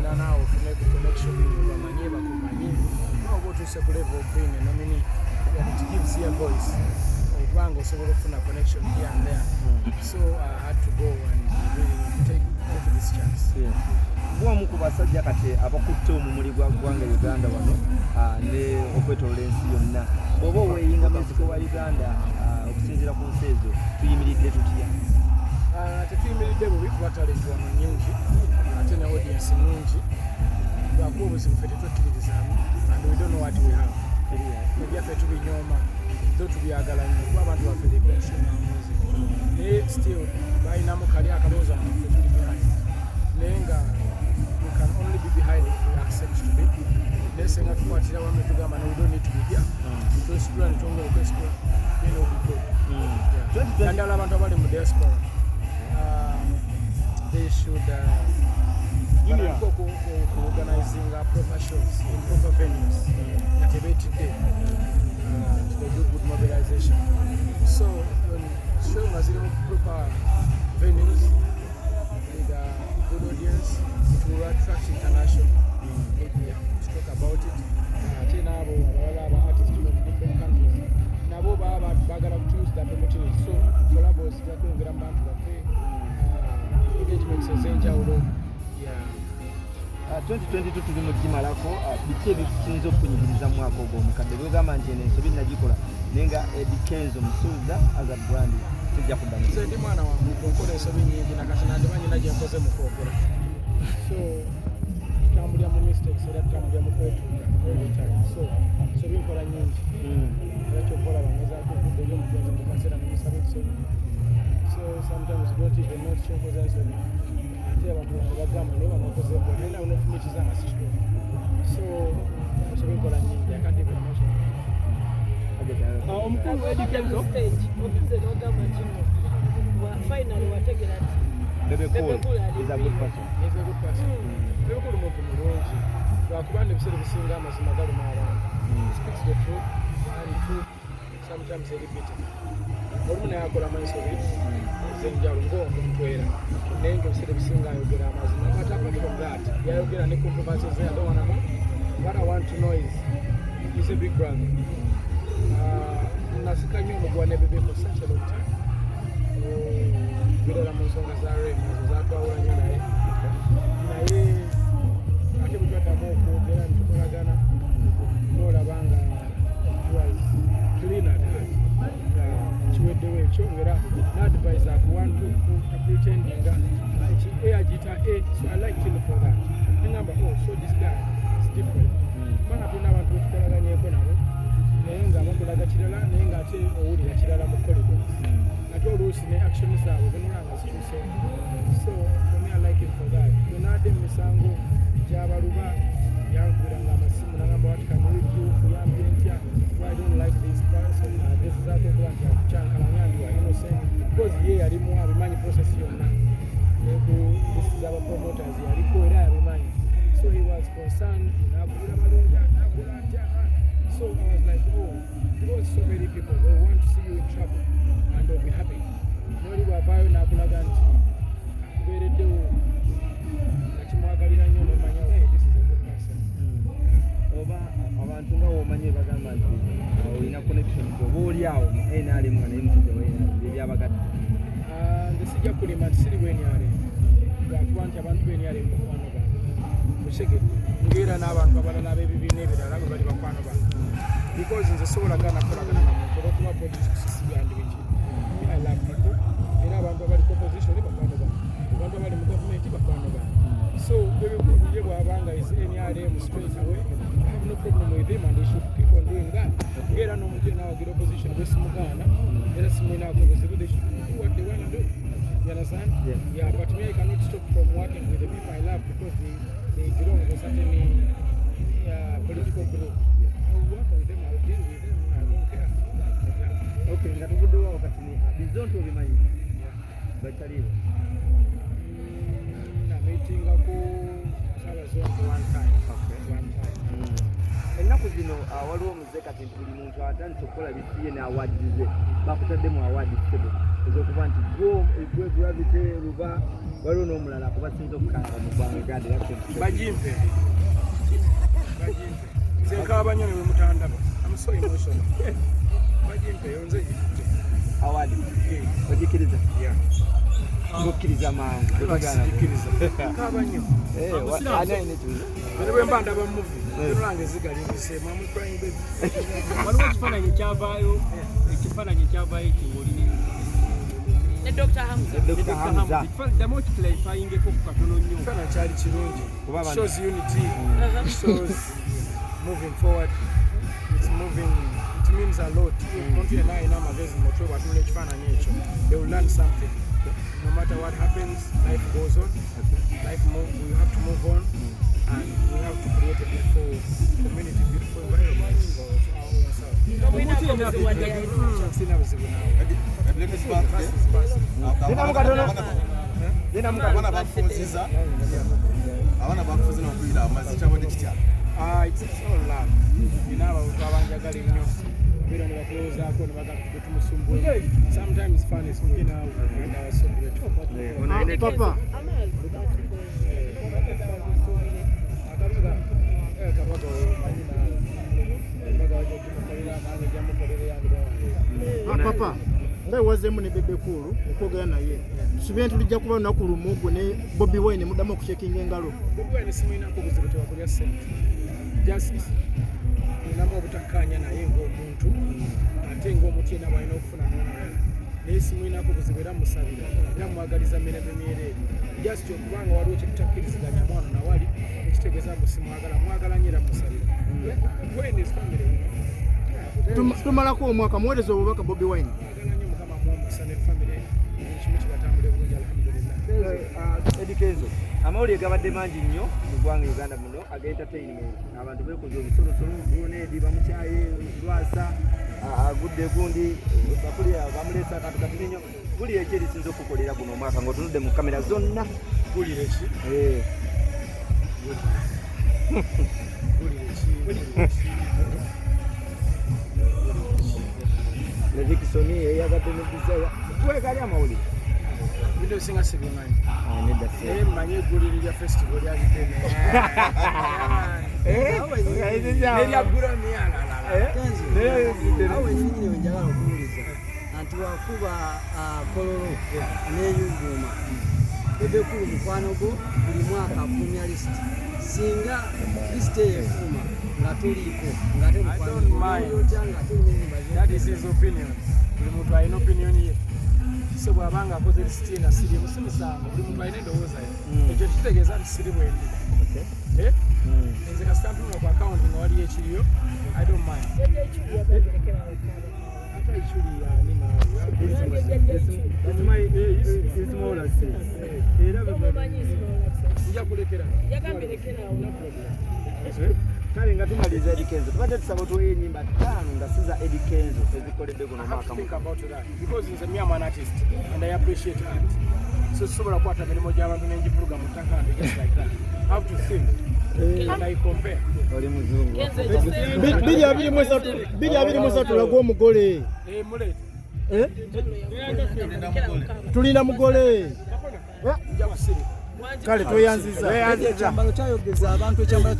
era naawe ofune ku connection bamanye bakumanyi oba otuuse ku level of being a nominee it gives you a voice okubanga osobola okufuna connection here and there so I had to go and really take this chance. Bw'omu ku basajja kati abakutte omumuli gwa ggwanga Uganda wano ne okwetoloola ensi yonna bw'oba oweeyinga Mexico wa Uganda okusinziira ku nsi ezo tuyimiridde tutya? Tetuyimiridde bubi kuba talenti wano nnyingi ate ne audience nnyingi lwakuba obuzibu ffe tetwekkiririzaamu and we don't know what we have ebyaffe tubinyooma zo tubyagala nnyo kuba abantu baffe they consume our music naye still balinamu kali akalowooza ffe tuli behind naye nga we can only be behind if we accept to be naye senga tukwatira wamu tugamba no we don't need to be here twesitula ne twongera okwesitula then will be good naddala abantu abali mu diaspora they should organizing proper shows in proper venues at a better day to do good mobilization. So when showing us in proper venues with a good audience, it will attract international media to talk about it. Tenabo, artists from different countries. Nabo bagala to use that opportunity. So collabos that don't get a man to the engagements abenjawulo. 2022 tuli mu gimalako biki ebisinze okunyigiriza mu mwaka ogwo omukadde bwegamba nti eno ensobi nagikola naye nga Eddy Kenzo musuuza as a brand tujja kuddamu nze ndi mwana wange nkola ensobi nnyingi nakati nandimanyi nagye nkoze mu kwogera so tambulya mu mistakes era tambulya mu kwetuuka every time so ensobi nkola nnyingi era kyokola bangezaako okuddeyo omugenzi mu kaseera nemusaba ekisobi so sometimes you don't even know kyenkoza ensobi ate abantu bagamba naye banakoze bwe nena unofumikiza nga sikikola so ensobi nkola nnyingi akandivenamation omukulu Eddy Kenzo obize n'ogamba kino finally wategera ati Bebe is a good person. He's a good person. Bebe Cool muntu mulungi lwakuba n'ebiseera ebisinga amazima galuma abantu. He speaks the truth and truth sometimes repeated. Olumu naye akola mansobi ezenjawulo ng'omuntu naye ng'ebiseera ebisinga ayogera amazima but apart from that yayogera ne controversies I don't want to know. What I want to know is he's a big brother. Nasika nnyo omuguwa ne Bebe for such a long time. Birala mu nsonga za rem ezo zatwawula nnyo naye ate bwe twatamu okwogera ne tukolagana n'olaba nga was Talina kiweddewo ekyo ng'era n'advise akuwantu pretending nga agita so I liked him for that. Nengamba so this guy is different. Kubanga tulina abantu betukolaganyeeko nabo naye nga bakolaga kirala naye ng'ate owulira kirala mu corridors. Ate oluusi ne action zaabwe zinolanga zituuse. So for me I like him for that. Yonaadde emisango gy'abaluba yankubiranga amasimu nagamba what can we do kuyambye ntya why don't like this person gezezaako okuba nti akukyankalanya ndi wa innocent because ye yalimu abimanyi process yonna this is our promoters yaliko era yabimanyi so he was concerned nakubira malonda nakola ntya so I was like because so many people they want to see you in trouble and they'll be happy noli bwavaayo nakulaga nti akubeereddewo nakimwagalira nnyo nomanya this is a good person oba abantu nga womanye bagamba nti olina connection oba oli awo mu NRM nga naye musajja wa NRM ebyabagadde nze sijja kulima nti siri bwenyale lwakuba nti abantu benyale mukwano bange mutegedde ngaera n'abantu abalala ab'ebibiina ebirala bwe bali bakwano bange because nze sobolagana nakolagana na muntu olwokuba politics siyandibiki I love people era abantu abali opposition bakwano bange abantu abali mu gavumenti bakwano bange so ebikulu ye bw'abanga is NRM straight away I have no problem with him and they should keep on doing that ngaera n'omuntu yenna awagira opposition bwesimugaana era simulinaako buzibu they should do what they want to do. You understand? Yeah, but me I cannot stop from working with the people I love because they belong to a certain political group. I will work with them, I will deal with them, I don't care. Okay, natuvuddewo wakati ni bizonto obimanyi bataliwo nameetingako Salazonto one time. ennaku zino waliwo omuze kati nti buli muntu atandise okukola bisiye ne awards ze bakutaddemu awards tebo ezokuba nti gwe gravity luba waliwo n'omulala kubasinza okukanga mu ggwanga gadi bajimpe zenkaba nnyo ne bwe mutandaba I'm so emotional bajimpe yonze gifute award ogikiriza mukkiriza mangu nkaba nnyo ate bwe mba ndaba muvi erange zigalimbise mwamu crying baby waliwo ekifaananyi ekyavaayo kiwulire Dr. Hamuza. Ddamu okiklarifyingeko ku katono nnyo. Ekifaananyi kyali kirungi. Shows unity. Shows moving forward. It's moving. It means a lot. Omuntu yenna alina amagezi mu mutwe bw'atunula ekifaananyi ekyo. They will learn something. No matter what happens, life goes on. We have to move on. And we have to create a beautiful community, beautiful environment for sometimes fun is looking out and I was so grateful. Papa. Papa, nga wazemu ne Bebe kulu okwogera naye tusuubire tulijja kuba lunaku lumu gwe ne Bobi Wine muddamu okushekinga engalo. Bobi Wine simulinako buzibu tewakulya ssente just inamu obutakkaanya naye ng'omuntu ate ng'omuntu yenna bwalina okufuna n'omulala naye simulinako buzibu era musabira era mwagaliza mirembe myereere just okubanga waliwo kyetutakiriziganya mwana nawali ekitegeeza mbu simwagala mwagala nyera musabira Wine is family. Tumalako omwaka muweereza obubaka Bobi Wine. Eddy Kenzo, amawulire gabadde mangi nnyo mu ggwanga Uganda muno ag'entertainment. Abantu beekoze obusolosolo Bwona Eddy bamukyaye lwasa agudde gundi bakulira bamuleesa akantu katono nnyo. Mpulira ki erisinza okukolera guno omwaka ng'otunudde mu kamera zonna? Mpulira ki? Levikisoni eyagadde n'eddiseera twekali amawulire bino bisinga sibimanyi naye mmanyi egguliro lya festival lyabitene nerya Grammy awe nyinyi wenjagala okuwuliza anti wakuba kololo neyuguma Bebe kulu mukwano gwo buli mwaka afulumya lisiti singa lisiti eyo efuluma nga tuliiko nga that is his opinion. Buli muntu alina opinion ye so bw'abanga akoze lisiti ena sirimu simusango buli muntu alina endowooza ye ekyo kitegeeza nti sirimu endi nze kasitampulunga ku account nga waliyo ekiriyo I don't mind nja kulekera kale nga tumaliza Eddy Kenzo tubadde tusaba otuweyo ennyimba 5 nga si za Eddy Kenzo ezikoledde guno mwaka because nze me am an artist and I appreciate art so sobola kukwata mirimu gy'abantu n'engivuruga mu ttaka just like that I have to think and I compare oli muzungu 223 lagwa omugole tulina mugole kale tweyanziza ekyambalo kyayogeza abantu ekyambalo